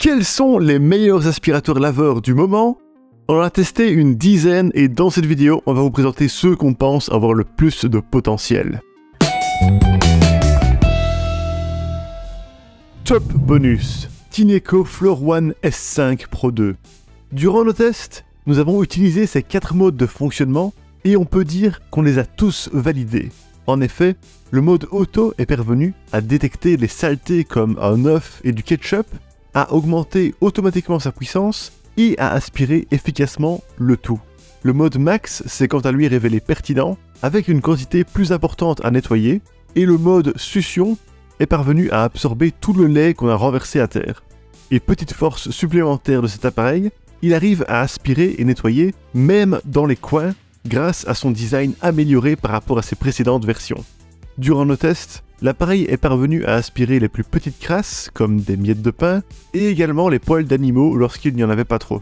Quels sont les meilleurs aspirateurs laveurs du moment? On en a testé une dizaine et dans cette vidéo, on va vous présenter ceux qu'on pense avoir le plus de potentiel. Top bonus, Tineco Floor One S5 Pro 2. Durant nos tests, nous avons utilisé ces 4 modes de fonctionnement et on peut dire qu'on les a tous validés. En effet, le mode auto est parvenu à détecter les saletés comme un œuf et du ketchup, à augmenter automatiquement sa puissance et à aspirer efficacement le tout. Le mode max s'est quant à lui révélé pertinent avec une quantité plus importante à nettoyer et le mode succion est parvenu à absorber tout le lait qu'on a renversé à terre. Et petite force supplémentaire de cet appareil, il arrive à aspirer et nettoyer même dans les coins grâce à son design amélioré par rapport à ses précédentes versions. Durant nos tests, l'appareil est parvenu à aspirer les plus petites crasses, comme des miettes de pain, et également les poils d'animaux lorsqu'il n'y en avait pas trop.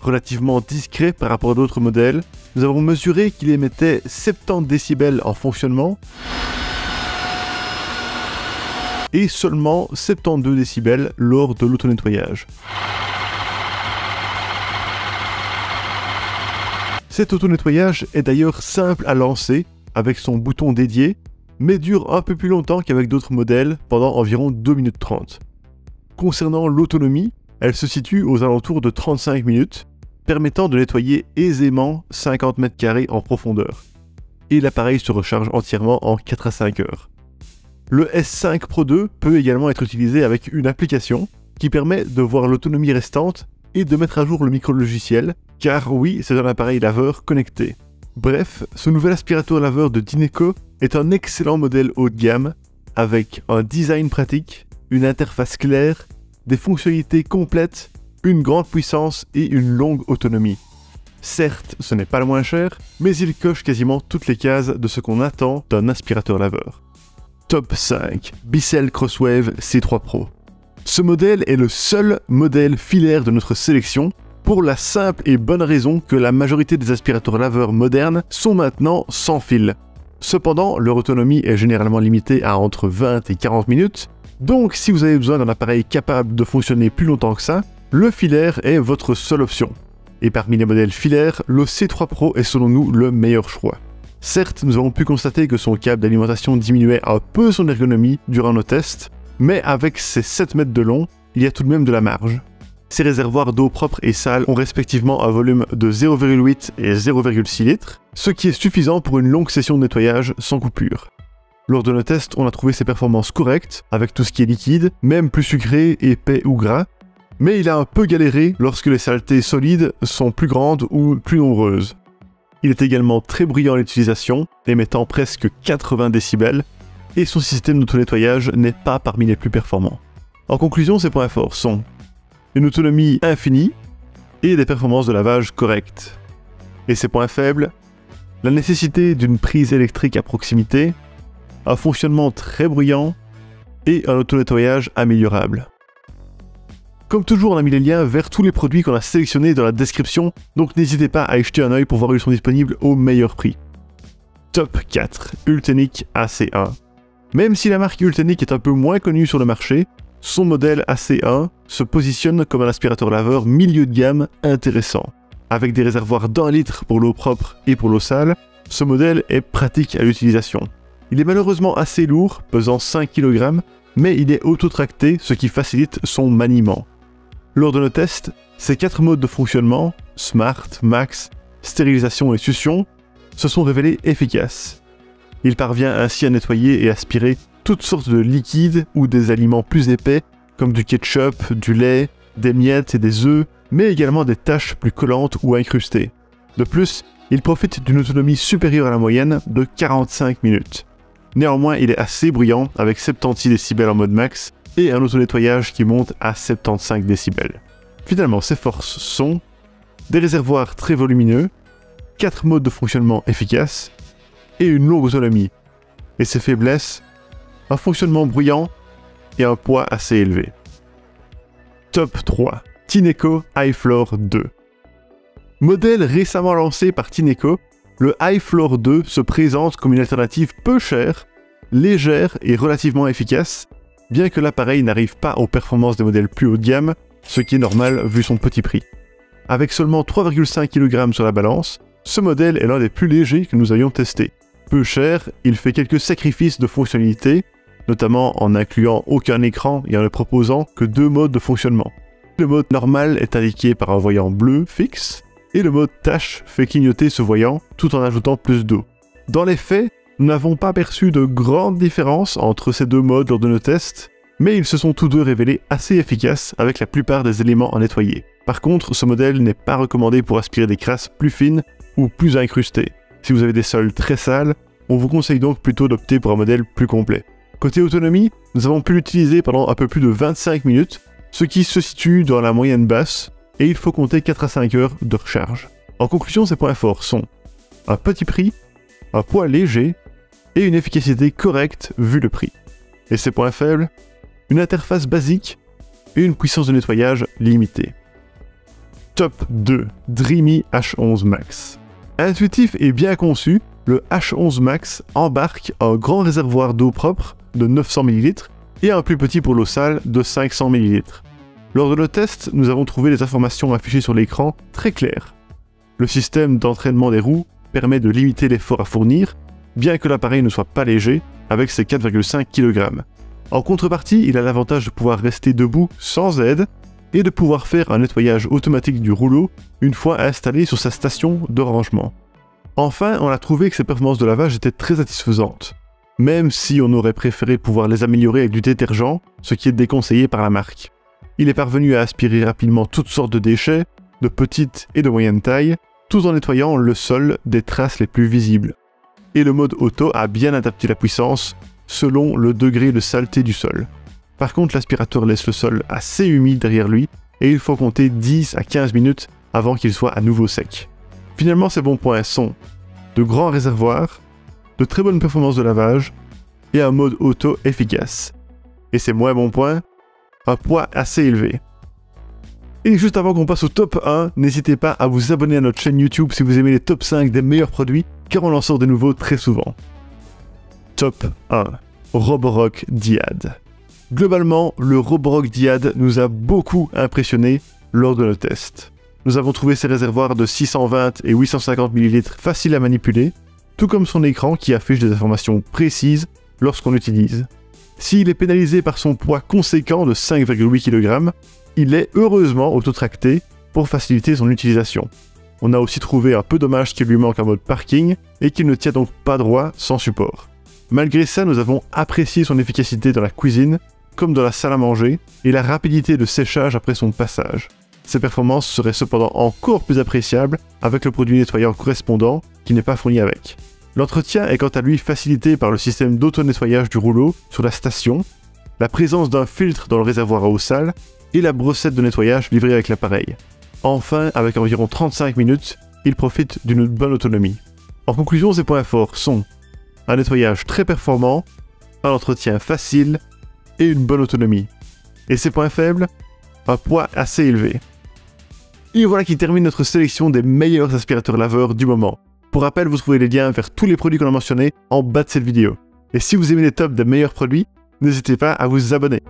Relativement discret par rapport à d'autres modèles, nous avons mesuré qu'il émettait 70 décibels en fonctionnement et seulement 72 décibels lors de l'auto-nettoyage. Cet auto-nettoyage est d'ailleurs simple à lancer avec son bouton dédié, mais dure un peu plus longtemps qu'avec d'autres modèles, pendant environ 2 minutes 30. Concernant l'autonomie, elle se situe aux alentours de 35 minutes, permettant de nettoyer aisément 50 mètres carrés en profondeur. Et l'appareil se recharge entièrement en 4 à 5 heures. Le S5 Pro 2 peut également être utilisé avec une application qui permet de voir l'autonomie restante et de mettre à jour le micro-logiciel, car oui, c'est un appareil laveur connecté. Bref, ce nouvel aspirateur laveur de Tineco est un excellent modèle haut de gamme, avec un design pratique, une interface claire, des fonctionnalités complètes, une grande puissance et une longue autonomie. Certes, ce n'est pas le moins cher, mais il coche quasiment toutes les cases de ce qu'on attend d'un aspirateur laveur. Top 5, Bissell Crosswave C3 Pro. Ce modèle est le seul modèle filaire de notre sélection, pour la simple et bonne raison que la majorité des aspirateurs laveurs modernes sont maintenant sans fil. Cependant, leur autonomie est généralement limitée à entre 20 et 40 minutes, donc si vous avez besoin d'un appareil capable de fonctionner plus longtemps que ça, le filaire est votre seule option. Et parmi les modèles filaires, le C3 Pro est selon nous le meilleur choix. Certes, nous avons pu constater que son câble d'alimentation diminuait un peu son ergonomie durant nos tests, mais avec ses 7 mètres de long, il y a tout de même de la marge. Ces réservoirs d'eau propre et sale ont respectivement un volume de 0,8 et 0,6 litres, ce qui est suffisant pour une longue session de nettoyage sans coupure. Lors de nos tests, on a trouvé ses performances correctes, avec tout ce qui est liquide, même plus sucré, épais ou gras, mais il a un peu galéré lorsque les saletés solides sont plus grandes ou plus nombreuses. Il est également très bruyant à l'utilisation, émettant presque 80 décibels, et son système d'auto-nettoyage n'est pas parmi les plus performants. En conclusion, ses points forts sont une autonomie infinie et des performances de lavage correctes. Et ses points faibles, la nécessité d'une prise électrique à proximité, un fonctionnement très bruyant et un auto-nettoyage améliorable. Comme toujours, on a mis les liens vers tous les produits qu'on a sélectionnés dans la description, donc n'hésitez pas à y jeter un œil pour voir où ils sont disponibles au meilleur prix. Top 4, Ultenic AC1. Même si la marque Ultenic est un peu moins connue sur le marché, son modèle AC1 se positionne comme un aspirateur laveur milieu de gamme intéressant. Avec des réservoirs d'1 litre pour l'eau propre et pour l'eau sale, ce modèle est pratique à l'utilisation. Il est malheureusement assez lourd, pesant 5 kg, mais il est auto-tracté, ce qui facilite son maniement. Lors de nos tests, ces 4 modes de fonctionnement, Smart, Max, stérilisation et succion, se sont révélés efficaces. Il parvient ainsi à nettoyer et aspirer toutes sortes de liquides ou des aliments plus épais, comme du ketchup, du lait, des miettes et des œufs, mais également des taches plus collantes ou incrustées. De plus, il profite d'une autonomie supérieure à la moyenne de 45 minutes. Néanmoins, il est assez bruyant, avec 76 décibels en mode max, et un auto-nettoyage qui monte à 75 décibels. Finalement, ses forces sont des réservoirs très volumineux, 4 modes de fonctionnement efficaces, et une longue autonomie. Et ses faiblesses, un fonctionnement bruyant et un poids assez élevé. Top 3, Tineco iFloor 2. Modèle récemment lancé par Tineco, le iFloor 2 se présente comme une alternative peu chère, légère et relativement efficace, bien que l'appareil n'arrive pas aux performances des modèles plus haut de gamme, ce qui est normal vu son petit prix. Avec seulement 3,5 kg sur la balance, ce modèle est l'un des plus légers que nous ayons testé. Peu cher, il fait quelques sacrifices de fonctionnalité, notamment en incluant aucun écran et en ne proposant que 2 modes de fonctionnement. Le mode normal est indiqué par un voyant bleu fixe, et le mode tâche fait clignoter ce voyant tout en ajoutant plus d'eau. Dans les faits, nous n'avons pas perçu de grande différence entre ces 2 modes lors de nos tests, mais ils se sont tous deux révélés assez efficaces avec la plupart des éléments à nettoyer. Par contre, ce modèle n'est pas recommandé pour aspirer des crasses plus fines ou plus incrustées. Si vous avez des sols très sales, on vous conseille donc plutôt d'opter pour un modèle plus complet. Côté autonomie, nous avons pu l'utiliser pendant un peu plus de 25 minutes, ce qui se situe dans la moyenne basse, et il faut compter 4 à 5 heures de recharge. En conclusion, ses points forts sont un petit prix, un poids léger, et une efficacité correcte vu le prix. Et ses points faibles, une interface basique et une puissance de nettoyage limitée. Top 2, Dreamy H11 Max. Intuitif et bien conçu, le H11 Max embarque un grand réservoir d'eau propre de 900 ml et un plus petit pour l'eau sale de 500 ml. Lors de nos tests, nous avons trouvé les informations affichées sur l'écran très claires. Le système d'entraînement des roues permet de limiter l'effort à fournir, bien que l'appareil ne soit pas léger, avec ses 4,5 kg. En contrepartie, il a l'avantage de pouvoir rester debout sans aide et de pouvoir faire un nettoyage automatique du rouleau une fois installé sur sa station de rangement. Enfin, on a trouvé que ses performances de lavage étaient très satisfaisantes, même si on aurait préféré pouvoir les améliorer avec du détergent, ce qui est déconseillé par la marque. Il est parvenu à aspirer rapidement toutes sortes de déchets, de petite et de moyenne taille, tout en nettoyant le sol des traces les plus visibles. Et le mode auto a bien adapté la puissance selon le degré de saleté du sol. Par contre, l'aspirateur laisse le sol assez humide derrière lui et il faut compter 10 à 15 minutes avant qu'il soit à nouveau sec. Finalement, ses bons points sont de grands réservoirs, de très bonnes performances de lavage et un mode auto efficace. Et ses moins bons points, un poids assez élevé. Et juste avant qu'on passe au top 1, n'hésitez pas à vous abonner à notre chaîne YouTube si vous aimez les top 5 des meilleurs produits, car on en sort de nouveaux très souvent. Top 1. Roborock Diad. Globalement, le Roborock Diad nous a beaucoup impressionnés lors de nos tests. Nous avons trouvé ses réservoirs de 620 et 850 ml faciles à manipuler, tout comme son écran qui affiche des informations précises lorsqu'on l'utilise. S'il est pénalisé par son poids conséquent de 5,8 kg, il est heureusement autotracté pour faciliter son utilisation. On a aussi trouvé un peu dommage qu'il lui manque un mode parking et qu'il ne tient donc pas droit sans support. Malgré ça, nous avons apprécié son efficacité dans la cuisine, comme dans la salle à manger, et la rapidité de séchage après son passage. Ses performances seraient cependant encore plus appréciables avec le produit nettoyant correspondant qui n'est pas fourni avec. L'entretien est quant à lui facilité par le système d'auto-nettoyage du rouleau sur la station, la présence d'un filtre dans le réservoir à eau sale et la brossette de nettoyage livrée avec l'appareil. Enfin, avec environ 35 minutes, il profite d'une bonne autonomie. En conclusion, ses points forts sont un nettoyage très performant, un entretien facile et une bonne autonomie. Et ses points faibles, un poids assez élevé. Et voilà qui termine notre sélection des meilleurs aspirateurs laveurs du moment. Pour rappel, vous trouvez les liens vers tous les produits qu'on a mentionnés en bas de cette vidéo. Et si vous aimez les tops des meilleurs produits, n'hésitez pas à vous abonner.